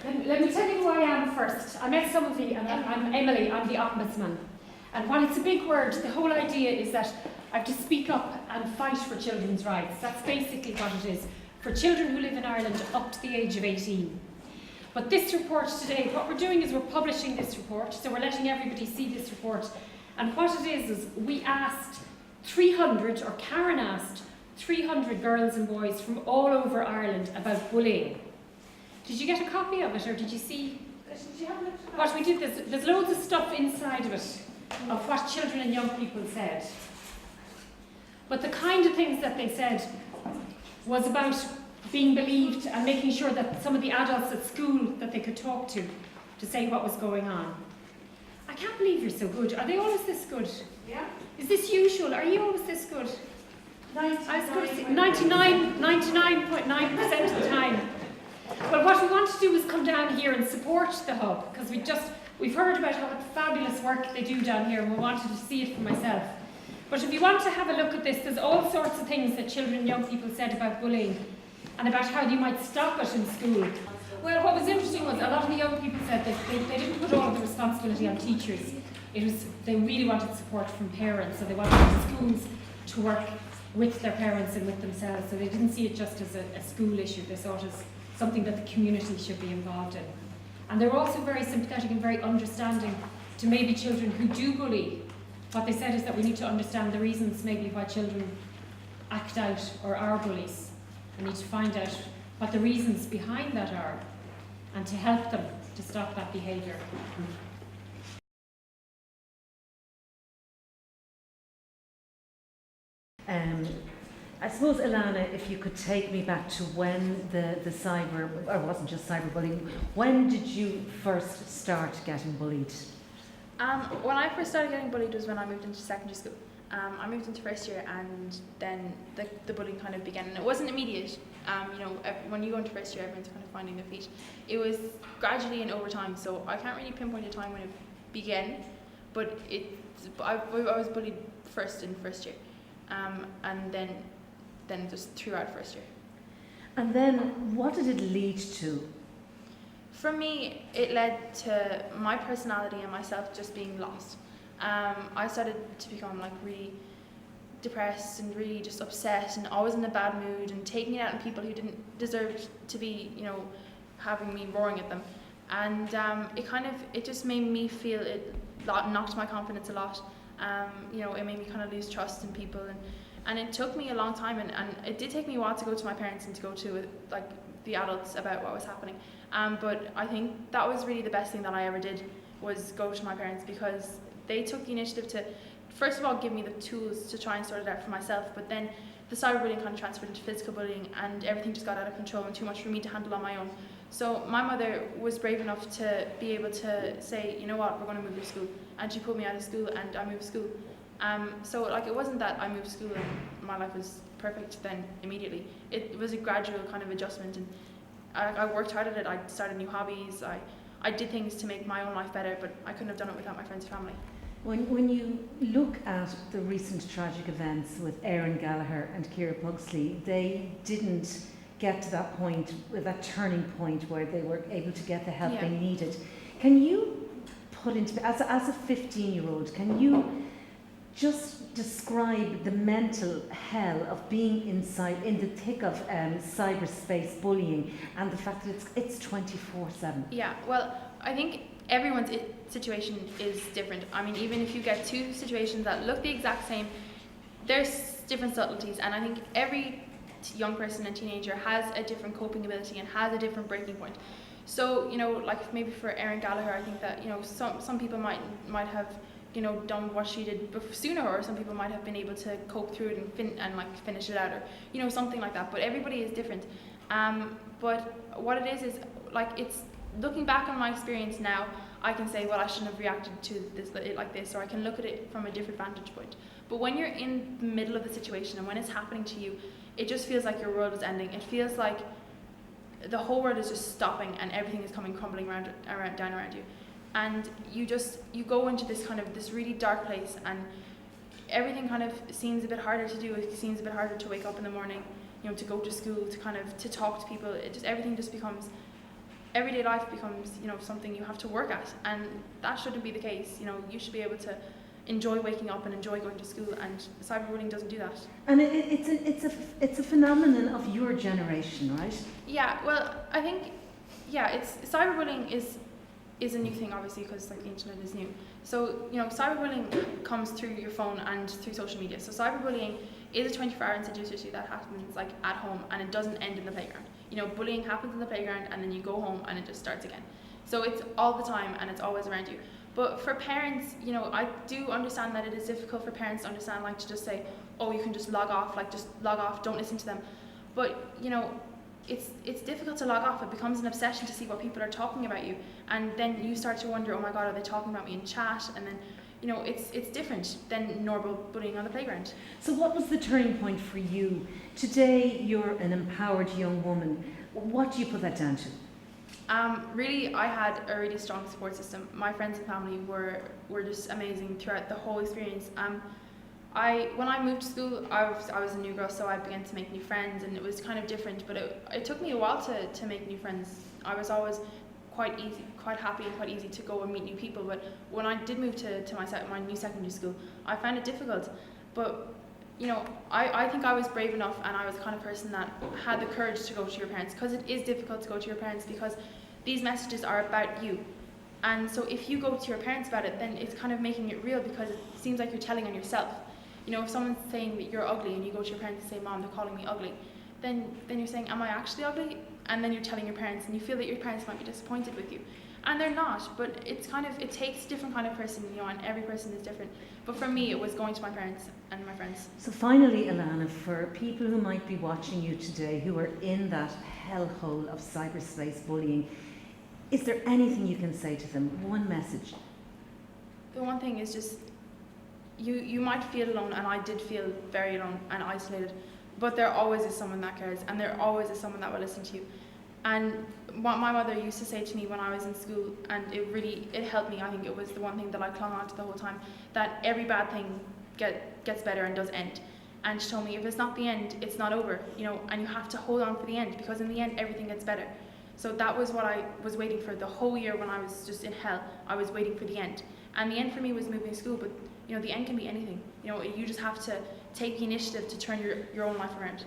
Let me tell you who I am first. I met some of you, and I'm Emily, I'm the Ombudsman. And while it's a big word, the whole idea is that I have to speak up and fight for children's rights. That's basically what it is, for children who live in Ireland up to the age of 18. But this report today, what we're doing is we're publishing this report, so we're letting everybody see this report. And what it is we asked 300, or Karen asked 300 girls and boys from all over Ireland about bullying. Did you get a copy of it, or did you see what we did? There's loads of stuff inside of it, of what children and young people said. But the kind of things that they said was about being believed and making sure that some of the adults at school that they could talk to say what was going on. I can't believe you're so good. Are they always this good? Yeah. Is this usual? Are you always this good? 99.9% of the time. Well, what we want to do is come down here and support the hub, because we've heard about how fabulous work they do down here, and we wanted to see it for myself. But if you want to have a look at this, there's all sorts of things that children and young people said about bullying and about how you might stop it in school. Well, what was interesting was a lot of the young people said that they didn't put all of the responsibility on teachers. They really wanted support from parents, so they wanted the schools to work with their parents and with themselves, so they didn't see it just as a school issue. They saw it as something that the community should be involved in. And they were also very sympathetic and very understanding to maybe children who do bully. What they said is that we need to understand the reasons maybe why children act out or are bullies. We need to find out what the reasons behind that are and to help them to stop that behaviour. I suppose, Alanna, if you could take me back to when the cyber, or it wasn't just cyberbullying, when did you first start getting bullied? When I first started getting bullied was when I moved into secondary school. I moved into first year, and then the bullying kind of began, and it wasn't immediate. When you go into first year, everyone's kind of finding their feet. It was gradually and over time, so I can't really pinpoint a time when it began, but I was bullied first in first year, and then just throughout first year. And then what did it lead to? For me, it led to my personality and myself just being lost. I started to become really depressed and really just upset and always in a bad mood and taking it out on people who didn't deserve to be, having me roaring at them. And it just made me feel, it knocked my confidence a lot. It made me kind of lose trust in people. And it took me a long time, and it did take me a while to go to my parents and to go to the adults about what was happening. But I think that was really the best thing that I ever did, was go to my parents, because they took the initiative to, first of all, give me the tools to try and sort it out for myself, but then the cyberbullying kind of transferred into physical bullying, and everything just got out of control and too much for me to handle on my own. So my mother was brave enough to be able to say, you know what, we're going to move your school, and she pulled me out of school and I moved school. It wasn't that I moved school and my life was perfect then immediately. It was a gradual kind of adjustment, and I worked hard at it. I started new hobbies. I did things to make my own life better, but I couldn't have done it without my friends and family. When you look at the recent tragic events with Aaron Gallagher and Ciara Pugsley, they didn't get to that point, that turning point where they were able to get the help they needed. Can you put into, as a 15-year-old, can you just describe the mental hell of being inside, in the thick of cyberspace bullying, and the fact that it's 24/7? Yeah, well, I think everyone's situation is different. I mean, even if you get two situations that look the exact same, there's different subtleties, and I think every young person and teenager has a different coping ability and has a different breaking point. So, maybe for Aaron Gallagher, I think that, some people might have done what she did sooner, or some people might have been able to cope through it and finish it out, or something like that. But everybody is different. But what it is it's looking back on my experience now, I can say, well, I shouldn't have reacted to this like this, or I can look at it from a different vantage point. But when you're in the middle of the situation and when it's happening to you, it just feels like your world is ending. It feels like the whole world is just stopping and everything is coming crumbling down around you. And you go into this really dark place, and everything kind of seems a bit harder to do. It seems a bit harder to wake up in the morning, to go to school, to talk to people. Everything just becomes everyday life becomes, you know, something you have to work at, and that shouldn't be the case. You know, you should be able to enjoy waking up and enjoy going to school, and cyberbullying doesn't do that. And it's a phenomenon of your generation, right? Yeah, well, I think, yeah, it's cyberbullying is a new thing, obviously, because like the internet is new. So, you know, cyberbullying comes through your phone and through social media. So cyberbullying is a 24-hour incident issue that happens like at home, and it doesn't end in the playground. You know, bullying happens in the playground, and then you go home and it just starts again. So it's all the time, and it's always around you. But for parents, you know, I do understand that it is difficult for parents to understand, like, to just say, oh, you can just log off, like, just log off, don't listen to them. But, you know, it's difficult to log off. It becomes an obsession to see what people are talking about you, and then you start to wonder, oh my God, are they talking about me in chat? And then, you know, it's different than normal bullying on the playground. So what was the turning point for you? Today you're an empowered young woman. What do you put that down to? Really, I had a really strong support system. My friends and family were just amazing throughout the whole experience. When I moved to school, I was a new girl, so I began to make new friends, and it was kind of different. But it took me a while to make new friends. I was always quite happy and quite easy to go and meet new people. But when I did move to my new secondary school, I found it difficult. But you know, I think I was brave enough, and I was the kind of person that had the courage to go to your parents, because it is difficult to go to your parents, because these messages are about you. And so if you go to your parents about it, then it's kind of making it real, because it seems like you're telling on yourself. You know, if someone's saying that you're ugly, and you go to your parents and say, Mom, they're calling me ugly, then you're saying, am I actually ugly? And then you're telling your parents, and you feel that your parents might be disappointed with you. And they're not, but it's kind of, it takes a different kind of person, you know, and every person is different. But for me, it was going to my parents and my friends. So finally, Alanna, for people who might be watching you today, who are in that hellhole of cyberspace bullying, is there anything you can say to them? One message. The one thing is just, you might feel alone, and I did feel very alone and isolated, but there always is someone that cares, and there always is someone that will listen to you. And what my mother used to say to me when I was in school, and it helped me, I think it was the one thing that I clung on to the whole time, that every bad thing gets better and does end. And she told me, if it's not the end, it's not over, you know, and you have to hold on for the end, because in the end, everything gets better. So that was what I was waiting for the whole year when I was just in hell. I was waiting for the end. And the end for me was moving school, but you know, the end can be anything. You know, you just have to take the initiative to turn your own life around.